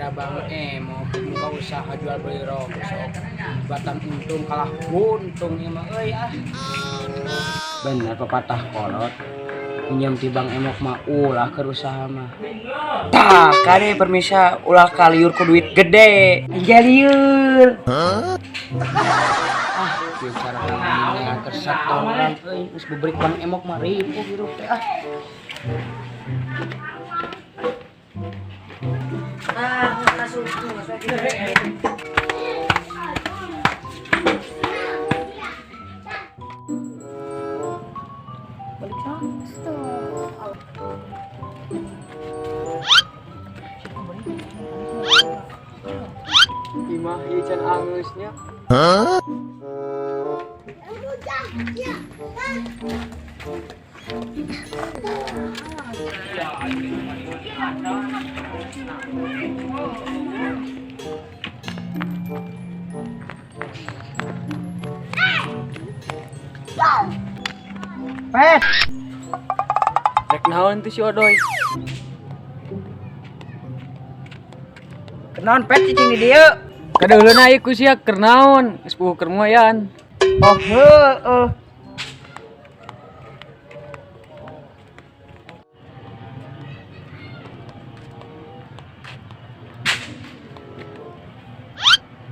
gara-gara Bang mau buka usaha jual beli rokok sok batan untung kalah buntung ya mah euy ah. Bener pepatah kolot. Pinjam ti Bang Emok mah ulah keur usaha mah. Tah, kade permisa ulah kaliur ku duit gede. Anjalieur. Ah, bicara kami yang kersat orang euy geus bebrik Bang Emok mah ripuh hirup teh ah. Balik sana. Imah ieu can anggeusnya. Pet. Rek naon tuh si Odoy? Kenaon pet cicing di dieu? Kadeuleuna ieu ku sia keur naon? Geus puguh keur moyan. Oh heueuh.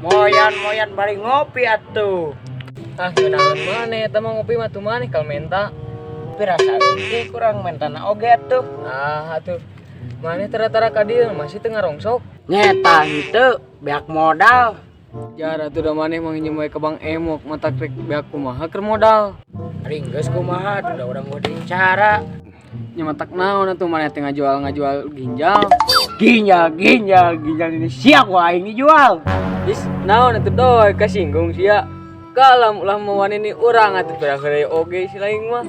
Moyan bari ngopi atuh. Ah, geunangan maneh eta mah ngopi mah tuh maneh kal menta. Tapi rasa euy kurang mentana oge atuh. Ah, atuh. Maneh tara-tara ka dieu masih teu ngarongsok. Nyeta henteu beak modal. Jar atuh da maneh mah nginjem wae ka Bang Emok mata rek beak kumaha keur modal. Ring geus kumaha udah urang gua cara. Nya matak naon atuh maneh teh ngajual ginjal. Ginjal ini siap wae aing dijual. Is naon atuh doy kasinggung sia. Kalam ulah mawani ni urang atuh bere oge si laing mah.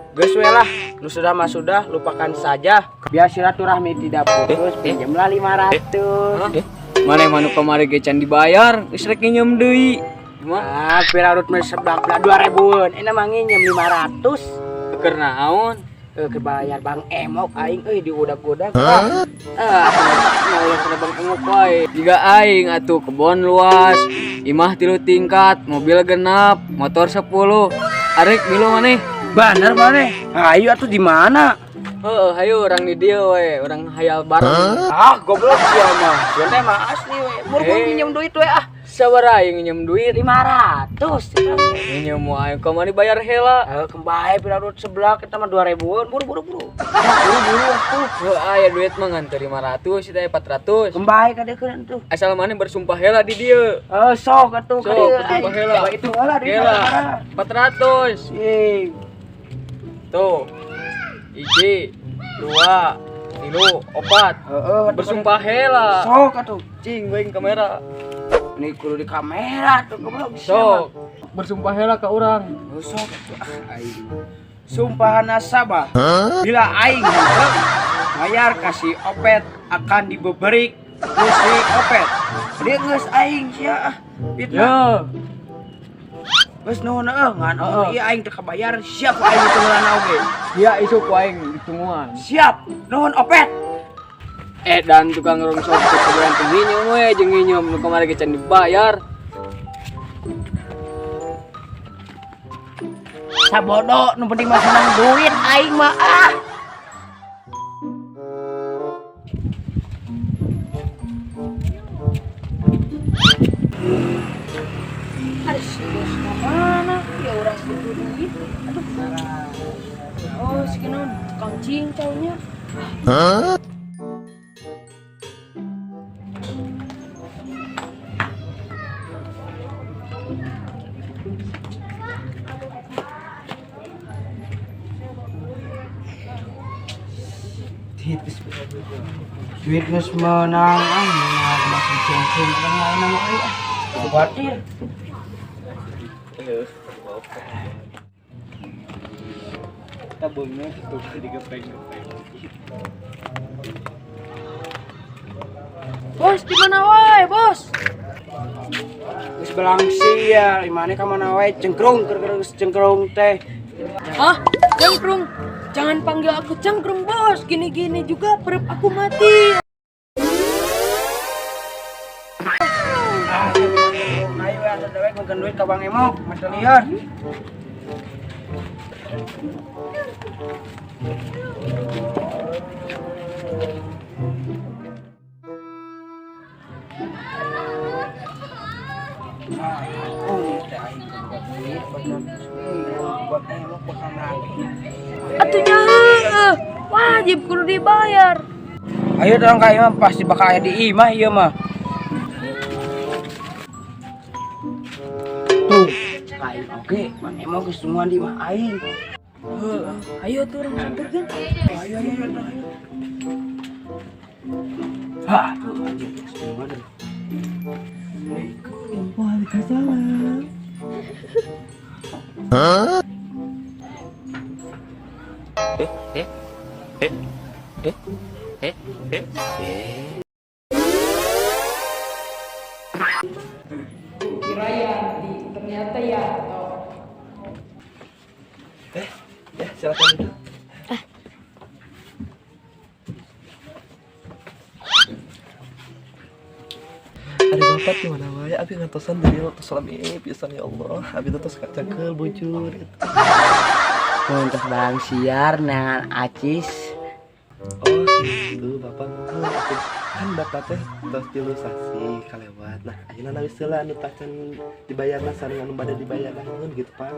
Geus we lah, nu sudah mah sudah, lupakan saja. Biar silaturahmi tidak putus, pinjamlah 500. Maneh manu kamari ge can dibayar, geus rek nginjem deui. Ah, pirarut mah seblak 2000-an, ini mah nginjem 500. Keur naon? Kebayar Bang Emok aing euy diudak-udak. Nah, kana Bang Emok wae. Jiga aing atuh kebon luas, imah 3 tingkat, mobil genap, motor 10. Arek milu maneh. Bener maneh. Ayo atuh di mana? Heeh, hayu urang di dieu we, urang hayal bareng. Ah, goblok sia mah. Sia teh mah asli we. Buru-buru pinjem duit we ah. Sabaraha aing nginjem duit 500. nginjem wae kamari bayar heula. Kembae pirarut seblak eta mah 2000-an. Buru-buru. Buru atuh. Aya duit mah ngan 500 kita 400. Kembae ka deukeun tuh. Asal maneh bersumpah heula di dieu. Sok atuh ka dieu. Bersumpah heula. Itu heula di Heula 400. Yeay. Tuh. 1 2 3 4. Bersumpah heula. Sok atuh. Cing going kamera. Ini kudu di kamera tuh goblok. Sok. Bersumpah heula ka urang. Sok atuh aing. Sumpahan nasabah. Bila aing bayar kasih opet akan dibeberik si opet. Dia geus aing sia fitnah. Ya. Geus nuhun ngan ieu aing teu kabayar siap aing itu ngeulana oge. Dia isuk ku aing ditungguan. Siap. Nuhun opet. Dan tukang rongsok kebetulan nginjem we jeung nginjem nu kamari ge can dibayar. Sabodo nu penting mah senang duit aing mah ah. Ada si bos mana? Ya urang butuh duit. Aduh. Oh, si kenaon tukang cincaunya. Duit geus menang masih cengceng orang lain nama euy ah. Khawatir. Tabungnya itu digepeng-gepeng. Bos, di mana wae, Bos? Geus belang sia, di mana ka mana wae cengkrung geus cengkrung teh. Ah, cengkrung. Jangan panggil aku cengkrung, Bos. Gini-gini juga perut aku mati. nyumbangkeun duit ka Bang Emok, mata liar. Atunya wajib kudu dibayar. Ayo dong kak Imah pasti bakal aya di imah ieu mah. Tuh, kak Imah oke, Bang Emok geus semua di imah aing. Ayo tuh orang sampeurkeun. Ayo. Hah, tuh anjing semua deh. Waalaikumsalam. Ternyata ya. Ya, silakan duduk. Ada bapak gimana wae? Abi ngantosan dari waktu selami pisan ya Allah. Abi terus kacakel bujur. Untuk barang siar nangan acis. Oh gitu, bapak nuhun atuh. Kan bapak teh tos 3 sasi kalewat. Nah, ayeuna na geus heula anu tacan dibayarna sareng anu bade dibayarna nuhun gitu, Pak.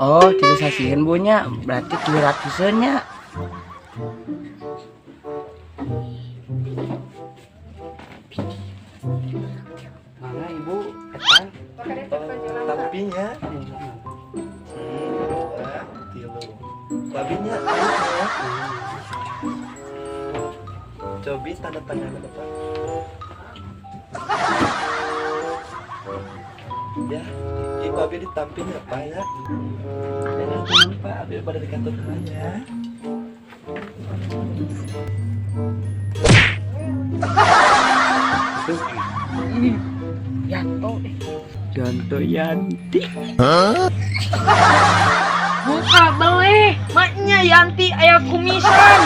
Oh, tidak sasihin bunya, berarti 300-an nya. Mana ibu? Ketan? Tampinya. Tilu. Babinya. Cobi tanda tangan Bapak. Ya, ibu abi ditampin ya Pak ya. Ada teman Pak, abi pada di kantor aja. Janto Yanti. Buka beli, maknya Yanti aya kumisan.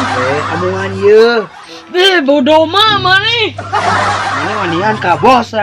Amungan ye. Bodoh mah maneh. Ini wanian ka bos.